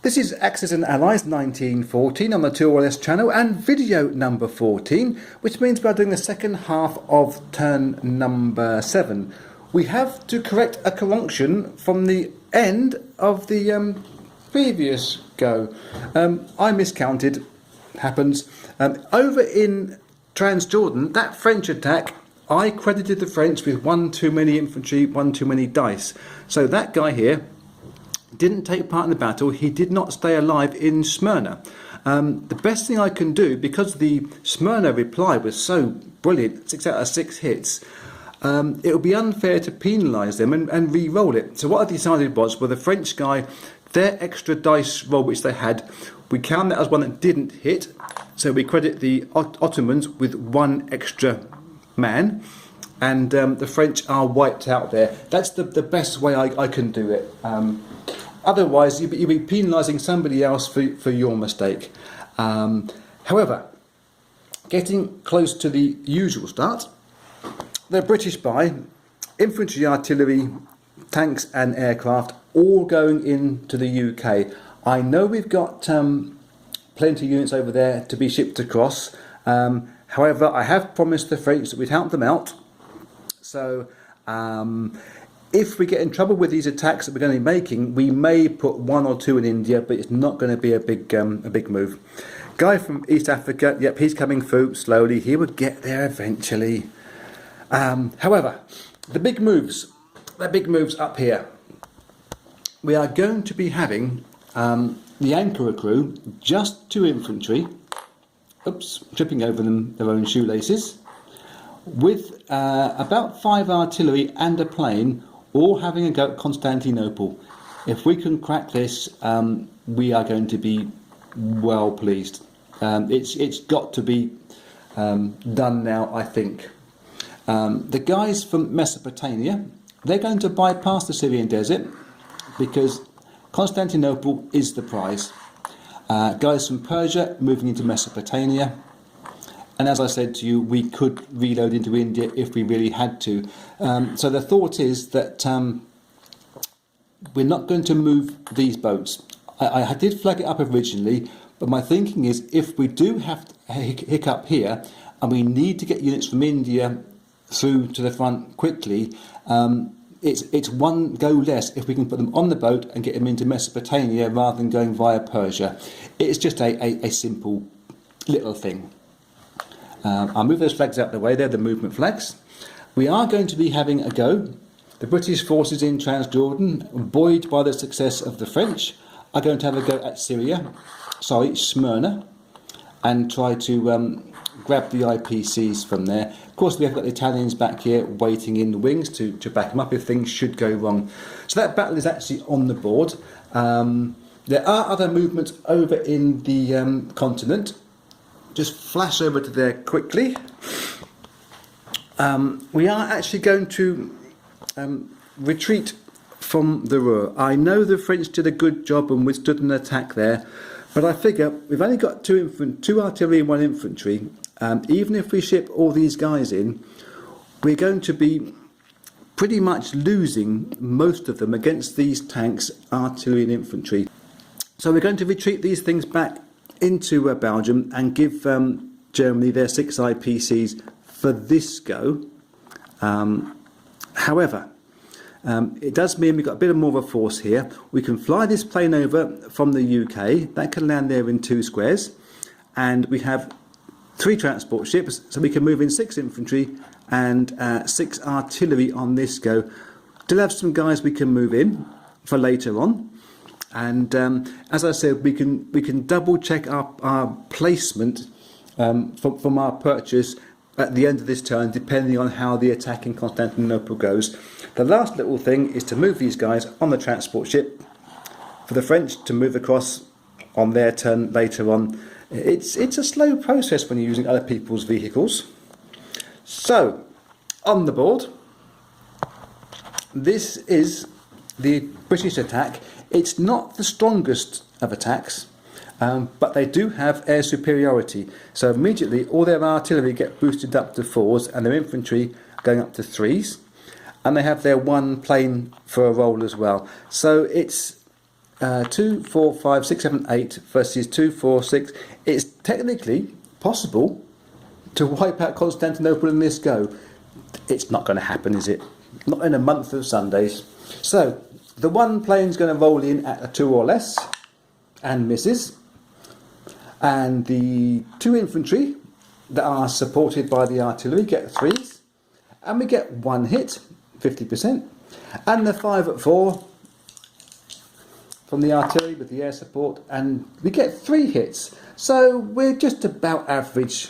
This is Axis and Allies 1914 on the 2RS channel and video number 14, which means we are doing the second half of turn number 7. We have to correct a corruption from the end of the previous go. I miscounted, happens. Over in Transjordan, that French attack, I credited the French with one too many infantry, one too many dice. So that guy here didn't take part in the battle. He did not stay alive in Smyrna. The best thing I can do, because the Smyrna reply was so brilliant, 6 out of 6 hits, it would be unfair to penalise them and re-roll it. So what I decided was, with the French guy, their extra dice roll which they had, we count that as one that didn't hit, so we credit the Ottomans with one extra man, and the French are wiped out there. That's the best way I can do it. Otherwise, you'd be penalising somebody else for your mistake. However, getting close to the usual start, the British buy infantry, artillery, tanks and aircraft all going into the UK. I know we've got plenty of units over there to be shipped across. However, I have promised the French that we'd help them out. So if we get in trouble with these attacks that we're going to be making, we may put 1 or 2 in India, but it's not going to be a big move. Guy from East Africa, yep, he's coming through slowly. He would get there eventually. However, the big moves up here. We are going to be having the Ankara crew, just 2 infantry, tripping over their own shoelaces, with about 5 artillery and a plane, all having a go at Constantinople. If we can crack this, we are going to be well pleased. It's got to be done now, I think. The guys from Mesopotamia, they're going to bypass the Syrian desert because Constantinople is the prize. Guys from Persia moving into Mesopotamia. And as I said to you, we could reload into India if we really had to. So the thought is that we're not going to move these boats. I did flag it up originally, but my thinking is if we do have a hiccup here and we need to get units from India through to the front quickly, it's one go less if we can put them on the boat and get them into Mesopotamia rather than going via Persia. It's just a simple little thing. I'll move those flags out of the way. They're the movement flags. We are going to be having a go. The British forces in Transjordan, buoyed by the success of the French, are going to have a go at Smyrna, and try to grab the IPCs from there. Of course, we have got the Italians back here waiting in the wings to back them up if things should go wrong. So that battle is actually on the board. There are other movements over in the continent. Just flash over to there quickly. We are actually going to retreat from the Ruhr. I know the French did a good job and withstood an attack there, but I figure we've only got 2 artillery and 1 infantry. Even if we ship all these guys in, we're going to be pretty much losing most of them against these tanks, artillery and infantry. So we're going to retreat these things back into Belgium and give Germany their 6 IPCs for this go. However, it does mean we've got a bit more of a force here. We can fly this plane over from the UK. That can land there in 2 squares. And we have 3 transport ships, so we can move in 6 infantry and 6 artillery on this go. Still have some guys we can move in for later on. And as I said, we can double check our placement from our purchase at the end of this turn, depending on how the attack in Constantinople goes. The last little thing is to move these guys on the transport ship for the French to move across on their turn later on. It's a slow process when you're using other people's vehicles. So, on the board, this is the British attack. It's not the strongest of attacks, but they do have air superiority. So immediately all their artillery get boosted up to 4s and their infantry going up to 3s. And they have their 1 plane for a roll as well. So it's 2, 4, 5, 6, 7, 8 versus 2, 4, 6. It's technically possible to wipe out Constantinople in this go. It's not going to happen, is it? Not in a month of Sundays. So the one plane's going to roll in at a 2 or less and misses, and the 2 infantry that are supported by the artillery get 3s, and we get 1 hit, 50%, and the 5 at 4 from the artillery with the air support, and we get 3 hits. So we're just about average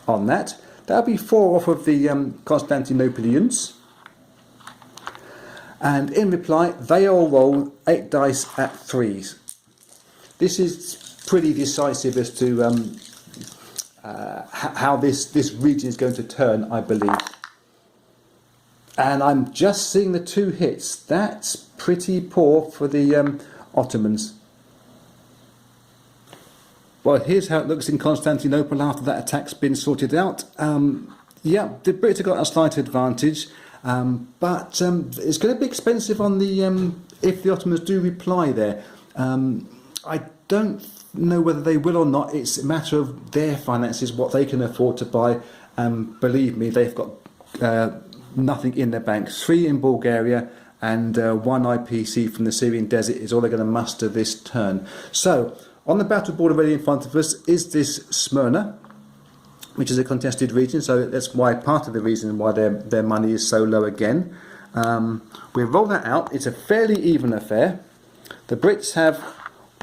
on that. That'll be 4 off of the Constantinopolians. And in reply, they all roll 8 dice at 3s. This is pretty decisive as to how this region is going to turn, I believe. And I'm just seeing the 2 hits. That's pretty poor for the Ottomans. Well, here's how it looks in Constantinople after that attack's been sorted out. Yeah, the Brits have got a slight advantage, but it's going to be expensive on the if the Ottomans do reply there. I don't know whether they will or not. It's a matter of their finances, what they can afford to buy. Believe me, they've got nothing in their bank. 3 in Bulgaria and 1 IPC from the Syrian desert is all they're going to muster this turn. So, on the battle board already in front of us is this Smyrna, which is a contested region, so that's why part of the reason why their money is so low again. We'll roll that out. It's a fairly even affair. The Brits have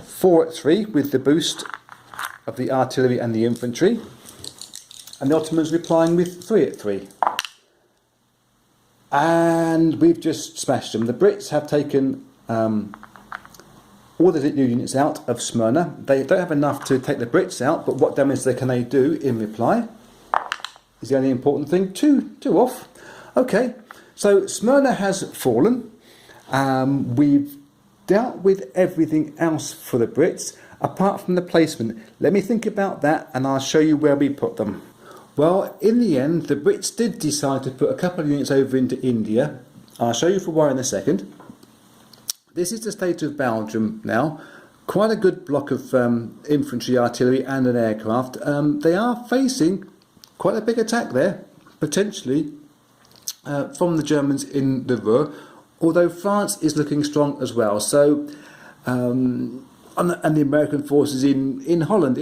4 at 3 with the boost of the artillery and the infantry, and the Ottomans replying with 3 at 3. And we've just smashed them. The Brits have taken all the new units out of Smyrna. They don't have enough to take the Brits out, but what damage can they do in reply is the only important thing. 2 off. Okay, so Smyrna has fallen. We've dealt with everything else for the Brits, apart from the placement. Let me think about that and I'll show you where we put them. Well, in the end, the Brits did decide to put a couple of units over into India. I'll show you for why in a second. This is the state of Belgium now. Quite a good block of infantry, artillery and an aircraft. They are facing quite a big attack there, potentially, from the Germans in the Ruhr, although France is looking strong as well. So, and the American forces in Holland.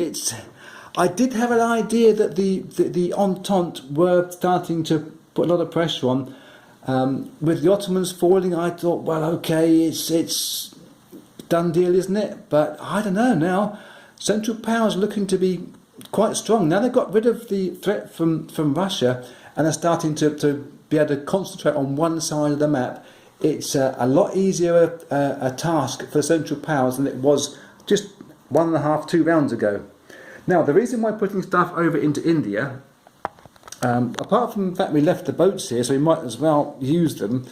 I did have an idea that the Entente were starting to put a lot of pressure on. With the Ottomans falling, I thought, well, okay, it's done deal, isn't it? But I don't know now. Central Powers looking to be quite strong. Now they've got rid of the threat from Russia and are starting to be able to concentrate on one side of the map. It's a lot easier a task for Central Powers than it was just 1.5, 2 rounds ago. Now, the reason why putting stuff over into India, apart from the fact we left the boats here, so we might as well use them,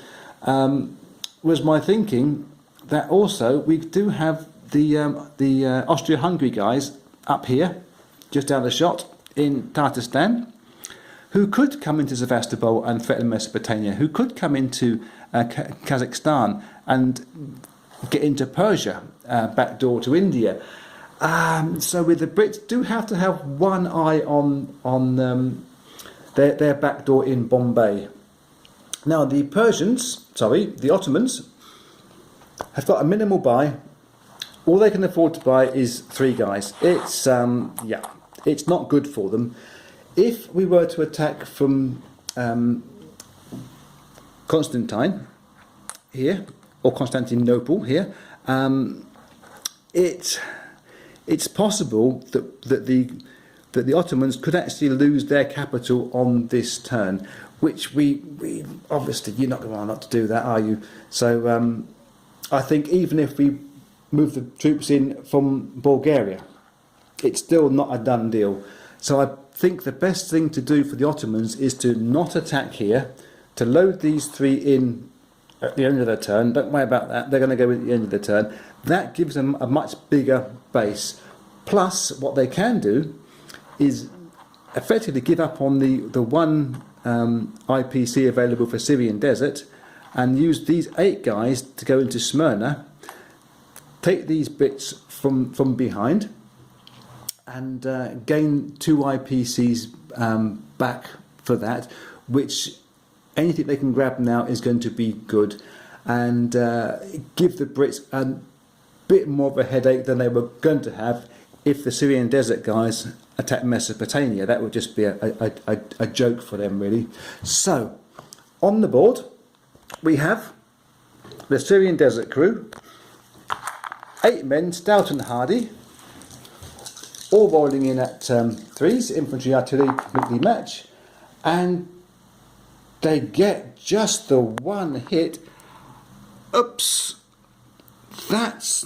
was my thinking that also we do have the Austria-Hungary guys up here, just down the shot, in Tatarstan, who could come into Sevastopol and threaten Mesopotamia, who could come into Kazakhstan and get into Persia, back door to India. So with the Brits do have to have one eye on their back door in Bombay. Now the Ottomans have got a minimal buy. All they can afford to buy is 3 guys. It's it's not good for them. If we were to attack from Constantine here, or Constantinople here, it's possible that the Ottomans could actually lose their capital on this turn, which we obviously, you're not going to want not to do that, are you? So I think even if we move the troops in from Bulgaria, it's still not a done deal. So I think the best thing to do for the Ottomans is to not attack here, to load these 3 in at the end of their turn. Don't worry about that, they're going to go at the end of the turn. That gives them a much bigger base. Plus, what they can do is effectively give up on the one IPC available for Syrian desert and use these 8 guys to go into Smyrna, take these bits from behind and gain 2 IPCs back for that, which anything they can grab now is going to be good, and give the Brits a bit more of a headache than they were going to have if the Syrian desert guys attacked Mesopotamia. That would just be a joke for them, really. So, on the board, we have the Syrian desert crew, 8 men, stout and hardy, all rolling in at 3s, infantry, artillery, completely match, and they get just the one hit. Oops, that's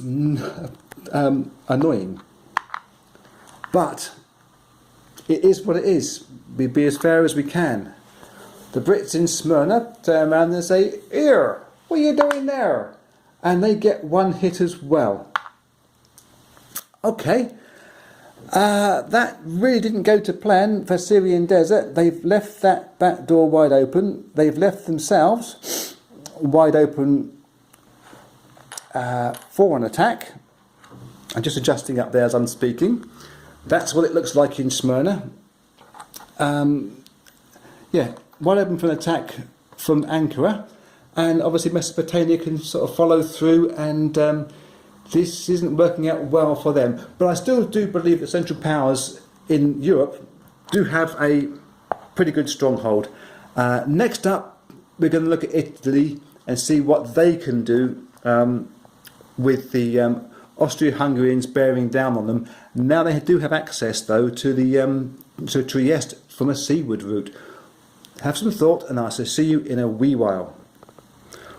annoying. But it is what it is. We be as fair as we can. The Brits in Smyrna turn around and say, "Here, what are you doing there?" And they get one hit as well. Okay. That really didn't go to plan for Syrian desert. They've left that back door wide open. They've left themselves wide open for an attack. I'm just adjusting up there as I'm speaking. That's what it looks like in Smyrna. Yeah, wide open for an attack from Ankara. And obviously Mesopotamia can sort of follow through, and this isn't working out well for them. But I still do believe that Central Powers in Europe do have a pretty good stronghold. Next up, we're going to look at Italy and see what they can do with the Austro-Hungarians bearing down on them. Now they do have access, though, to Trieste from a seaward route. Have some thought, and I shall see you in a wee while.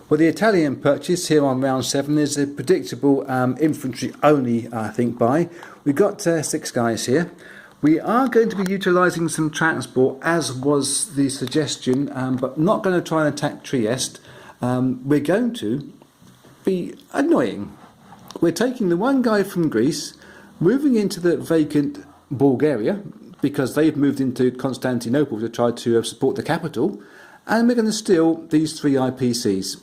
Well, the Italian purchase here on round 7 is a predictable infantry only, I think, buy. We've got 6 guys here. We are going to be utilising some transport, as was the suggestion, but not going to try and attack Trieste. We're going to be annoying. We're taking the one guy from Greece, moving into the vacant Bulgaria, because they've moved into Constantinople to try to support the capital, and we're going to steal these 3 IPCs.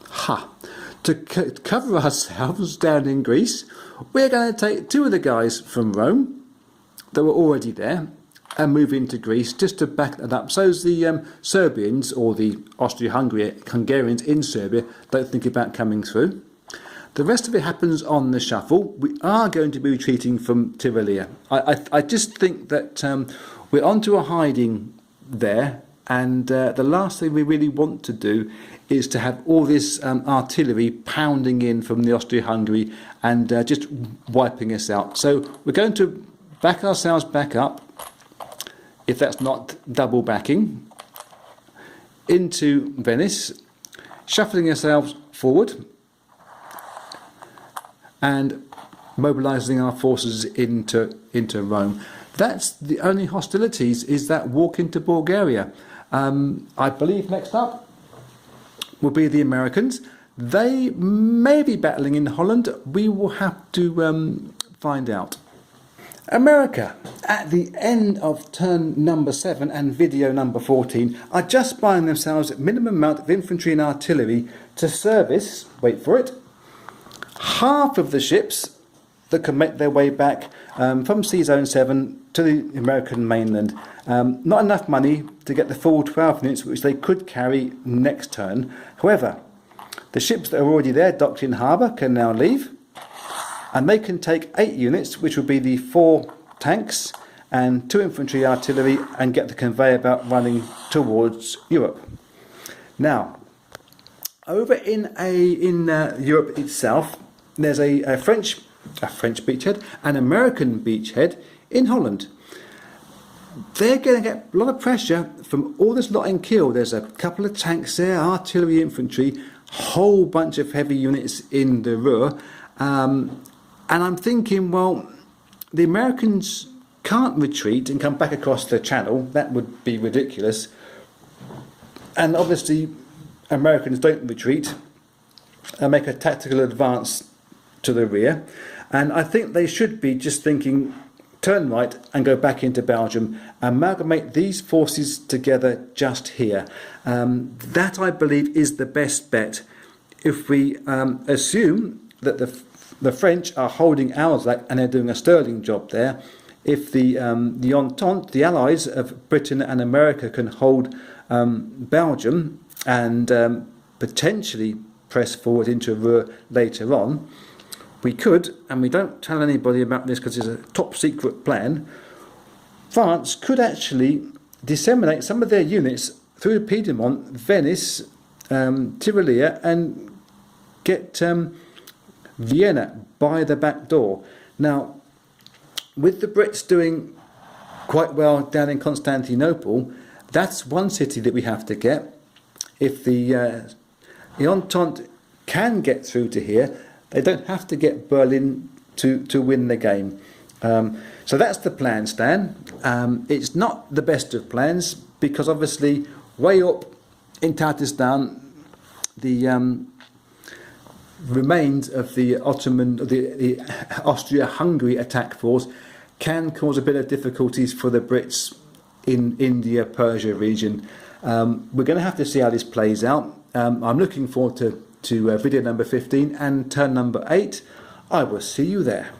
Ha! To cover ourselves down in Greece, we're going to take 2 of the guys from Rome that were already there and move into Greece just to back that up, so as the Serbians or the Austro-Hungarians in Serbia don't think about coming through. The rest of it happens on the shuffle. We are going to be retreating from Tyrolia. I just think that we're onto a hiding there, and the last thing we really want to do is to have all this artillery pounding in from the Austro-Hungary and just wiping us out. So we're going to back ourselves back up, if that's not double backing, into Venice, shuffling ourselves forward and mobilising our forces into Rome. That's the only hostilities, is that walk into Bulgaria. I believe next up will be the Americans. They may be battling in Holland. We will have to find out. America, at the end of turn number 7 and video number 14, are just buying themselves a minimum amount of infantry and artillery to service, wait for it, half of the ships that can make their way back from Sea Zone 7 to the American mainland. Not enough money to get the full 12 units which they could carry next turn. However, the ships that are already there docked in harbour can now leave, and they can take 8 units, which will be the 4 tanks and 2 infantry artillery, and get the conveyor belt running towards Europe. Now, over in Europe itself, there's a French beachhead, an American beachhead in Holland. They're going to get a lot of pressure from all this lot in Kiel. There's a couple of tanks there, artillery, infantry, whole bunch of heavy units in the Ruhr. And I'm thinking, well, the Americans can't retreat and come back across the channel. That would be ridiculous. And obviously, Americans don't retreat and make a tactical advance to the rear. And I think they should be just thinking, turn right and go back into Belgium, amalgamate these forces together just here. That, I believe, is the best bet. If we assume that the the French are holding Alsace and they're doing a sterling job there. If the Entente, the allies of Britain and America, can hold Belgium and potentially press forward into Ruhr later on, we could, and we don't tell anybody about this because it's a top secret plan, France could actually disseminate some of their units through Piedmont, Venice, Tyrolia, and get Vienna by the back door. Now, with the Brits doing quite well down in Constantinople, that's one city that we have to get. If the Entente can get through to here, they don't have to get Berlin to win the game. So that's the plan, Stan. It's not the best of plans because obviously way up in Tatarstan, the remains of the Ottoman, the Austria-Hungary attack force can cause a bit of difficulties for the Brits in India, Persia region. We're going to have to see how this plays out. I'm looking forward to video number 15 and turn number 8. I will see you there.